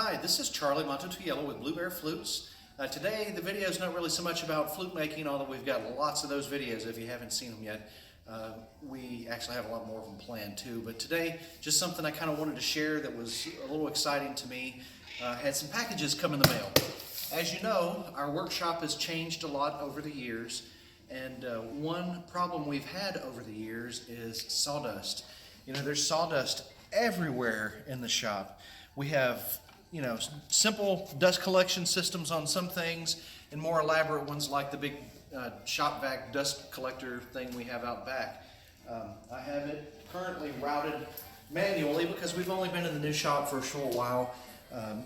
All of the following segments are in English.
Hi, this is Charlie Mato-Toyela with Blue Bear Flutes. Today the video is not really so much about flute making, although we've got lots of those videos if you haven't seen them yet. We actually have a lot more of them planned too, but today just something I kind of wanted to share that was a little exciting to me. Had some packages come in the mail. As you know, our workshop has changed a lot over the years, and one problem we've had over the years is sawdust. You know, there's sawdust everywhere in the shop. We have simple dust collection systems on some things, and more elaborate ones like the big shop vac dust collector thing we have out back. I have it currently routed manually because we've only been in the new shop for a short while,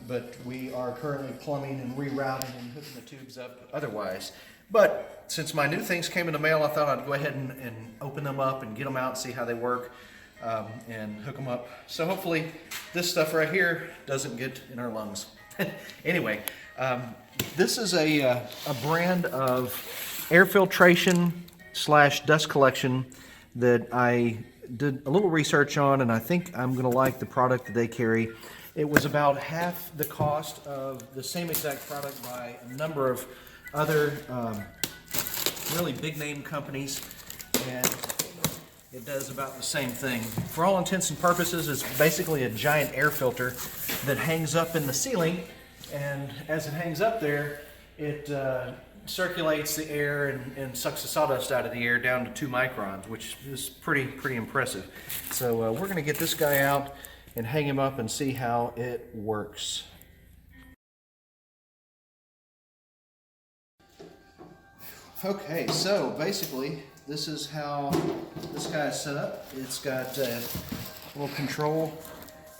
but we are currently plumbing and rerouting and hooking the tubes up otherwise. But since my new things came in the mail, I thought I'd go ahead and open them up and get them out and see how they work. And hook them up. So hopefully this stuff right here doesn't get in our lungs. Anyway, this is a brand of air filtration / dust collection that I did a little research on, and I think I'm going to like the product that they carry. It was about half the cost of the same exact product by a number of other really big name companies, and it does about the same thing. For all intents and purposes, it's basically a giant air filter that hangs up in the ceiling, and as it hangs up there, it circulates the air and sucks the sawdust out of the air down to 2 microns, which is pretty impressive. So we're going to get this guy out and hang him up and see how it works. Okay, so basically this is how this guy is set up. It's got a little control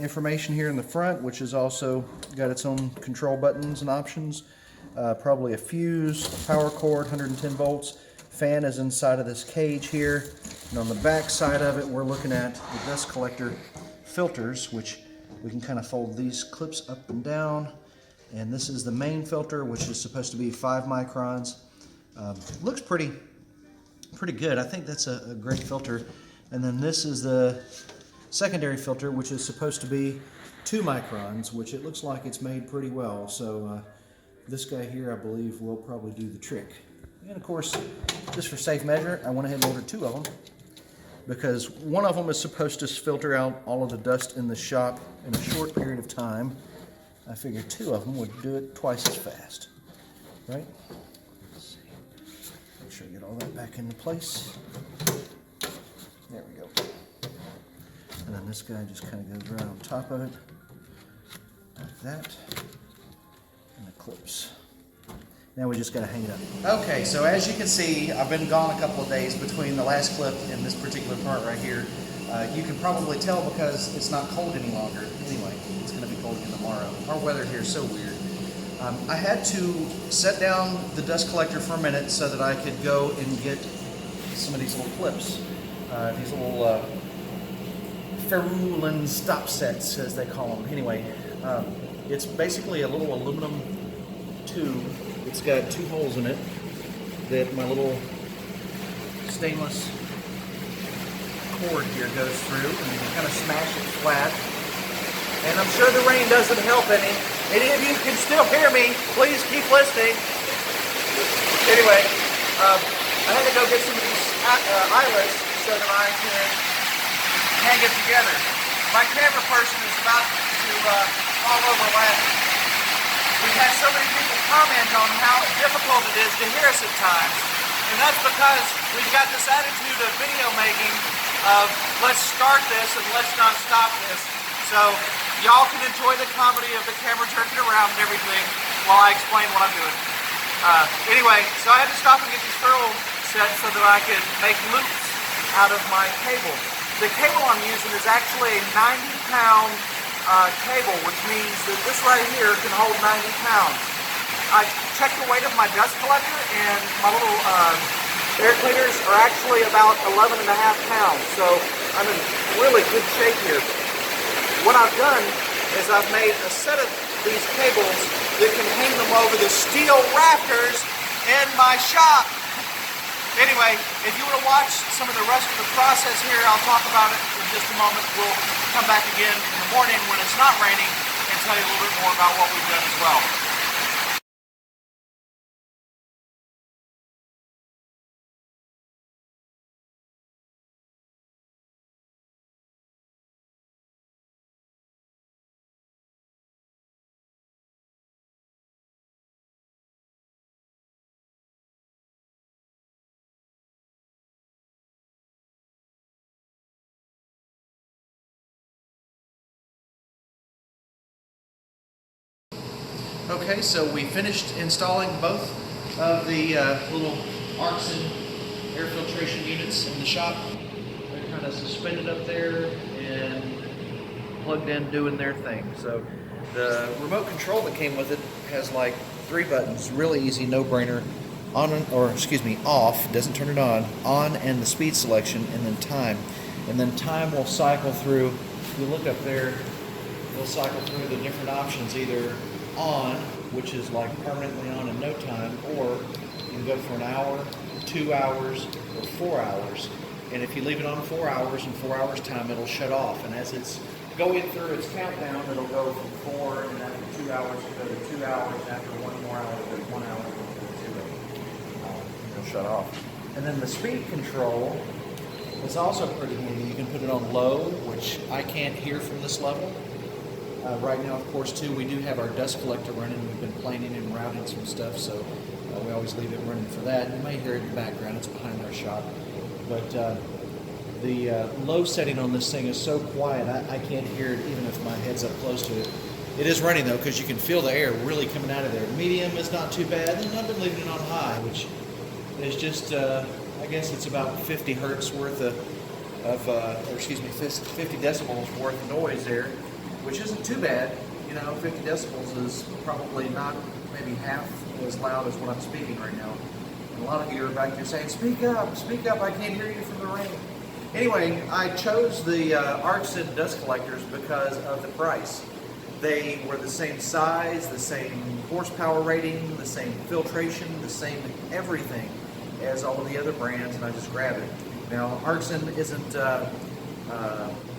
information here in the front, which has also got its own control buttons and options. Probably a fuse, power cord, 110 volts. Fan is inside of this cage here. And on the back side of it, we're looking at the dust collector filters, which we can kind of fold these clips up and down. And this is the main filter, which is supposed to be 5 microns. Looks pretty good. I think that's a great filter. And then this is the secondary filter, which is supposed to be 2 microns, which it looks like it's made pretty well. So this guy here, I believe, will probably do the trick. And of course, just for safe measure, I went ahead and ordered 2 of them, because one of them is supposed to filter out all of the dust in the shop in a short period of time. I figured 2 of them would do it twice as fast, right? Make sure I get all that back into place. There we go. And then this guy just kind of goes right on top of it, like that, and the clips. Now we just got to hang it up. Okay, so as you can see, I've been gone a couple of days between the last clip and this particular part right here. You can probably tell because it's not cold any longer. Anyway, it's going to be cold again tomorrow. Our weather here is so weird. I had to set down the dust collector for a minute so that I could go and get some of these little clips. These little Ferulin stop sets, as they call them. Anyway, it's basically a little aluminum tube. It's got 2 holes in it that my little stainless cord here goes through, and you can kind of smash it flat. And I'm sure the rain doesn't help any. Any of you can still hear me, please keep listening. Anyway, I had to go get some of these eyelets so that I can hang it together. My camera person is about to fall over laughing. We've had so many people comment on how difficult it is to hear us at times, and that's because we've got this attitude of video making of let's start this and let's not stop this. So y'all can enjoy the comedy of the camera jerking around and everything while I explain what I'm doing. Anyway, so I had to stop and get these ferrule sets so that I could make loops out of my cable. The cable I'm using is actually a 90-pound cable, which means that this right here can hold 90 pounds. I checked the weight of my dust collector, and my little air cleaners are actually about 11.5 pounds, so I'm in really good shape here. What I've done is I've made a set of these cables that can hang them over the steel rafters in my shop. Anyway, if you want to watch some of the rest of the process here, I'll talk about it in just a moment. We'll come back again in the morning when it's not raining and tell you a little bit more about what we've done as well. Okay, so we finished installing both of the little Arxen air filtration units in the shop. They're kind of suspended up there and plugged in doing their thing. So the remote control that came with it has like 3 buttons, really easy, no-brainer. On, or excuse me, off, doesn't turn it on and the speed selection, and then time. And then time will cycle through, if you look up there, it'll cycle through the different options, either on, which is like permanently on in no time, or you can go for an hour, 2 hours, or 4 hours. And if you leave it on 4 hours, in 4 hours time, it'll shut off. And as it's going through its countdown, it'll go from 4, and after 2 hours, it'll go to 2 hours, and after 1 more hour, it'll go to 1 hour, it'll go to 2 hours. It'll shut off. And then the speed control is also pretty handy. You can put it on low, which I can't hear from this level. Right now, of course, too, we do have our dust collector running. We've been planing and routing some stuff, so we always leave it running for that. You may hear it in the background. It's behind our shop. But the low setting on this thing is so quiet, I can't hear it even if my head's up close to it. It is running, though, because you can feel the air really coming out of there. Medium is not too bad, and I've been leaving it on high, which is just, I guess it's about 50 hertz worth of or excuse me, 50 decibels worth of noise there, which isn't too bad. You know, 50 decibels is probably not maybe half as loud as what I'm speaking right now. And a lot of you are back there saying, speak up, I can't hear you from the rain. Anyway, I chose the Arxen dust collectors because of the price. They were the same size, the same horsepower rating, the same filtration, the same everything as all of the other brands, and I just grabbed it. Now, Arxen isn't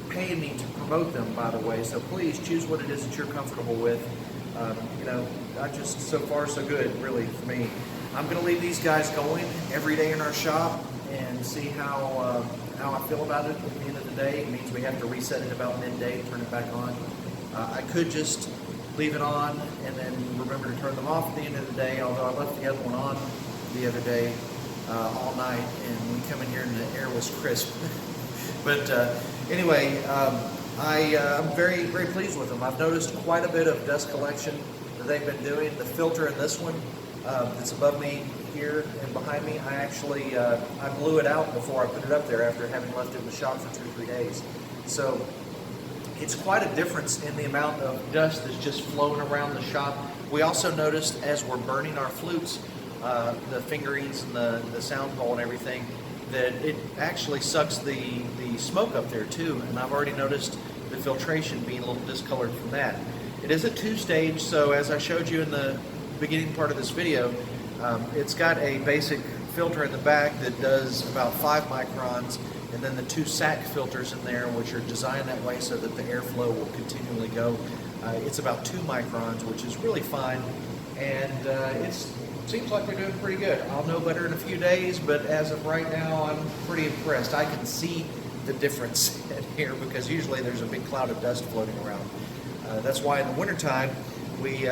paying me to promote them, by the way, so please choose what it is that you're comfortable with. You know, I just, so far so good, really, for me. I'm going to leave these guys going every day in our shop and see how I feel about it at the end of the day. It means we have to reset it about midday, turn it back on. I could just leave it on and then remember to turn them off at the end of the day, although I left the other one on the other day all night, and we come in here and the air was crisp. But anyway, I'm very, very pleased with them. I've noticed quite a bit of dust collection that they've been doing. The filter in this one that's above me here and behind me, I actually I blew it out before I put it up there after having left it in the shop for 2 or 3 days. So it's quite a difference in the amount of dust that's just flowing around the shop. We also noticed as we're burning our flutes, the fingerings and the sound hole and everything, that it actually sucks the smoke up there too, and I've already noticed the filtration being a little discolored from that. It is a 2-stage, so as I showed you in the beginning part of this video, it's got a basic filter in the back that does about 5 microns, and then the 2 sack filters in there, which are designed that way so that the airflow will continually go. It's about 2 microns, which is really fine, and it seems like they're doing pretty good. I'll know better in a few days, but as of right now, I'm pretty impressed. I can see the difference in here because usually there's a big cloud of dust floating around. That's why in the wintertime, we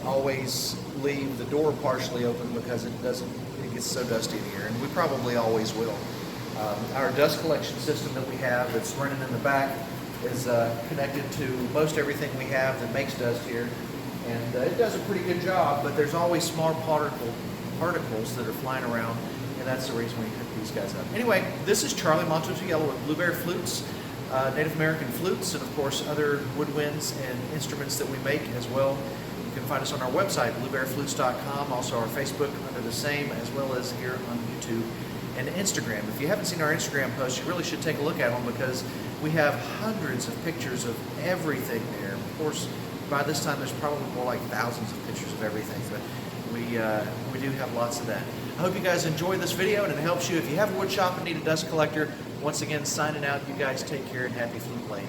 always leave the door partially open because it gets so dusty in here, and we probably always will. Our dust collection system that we have that's running in the back is connected to most everything we have that makes dust here, and it does a pretty good job, but there's always small particles that are flying around, and that's the reason we hook these guys up. Anyway, this is Charlie Mato-Toyela with Blueberry Flutes, Native American flutes, and of course other woodwinds and instruments that we make as well. You can find us on our website, blueberryflutes.com, also our Facebook under the same, as well as here on YouTube and Instagram. If you haven't seen our Instagram posts, you really should take a look at them because we have hundreds of pictures of everything there. Of course, by this time there's probably more like thousands of pictures of everything, but we do have lots of that. I hope you guys enjoyed this video and it helps you. If you have a wood shop and need a dust collector, once again, signing out. You guys take care and happy flute playing.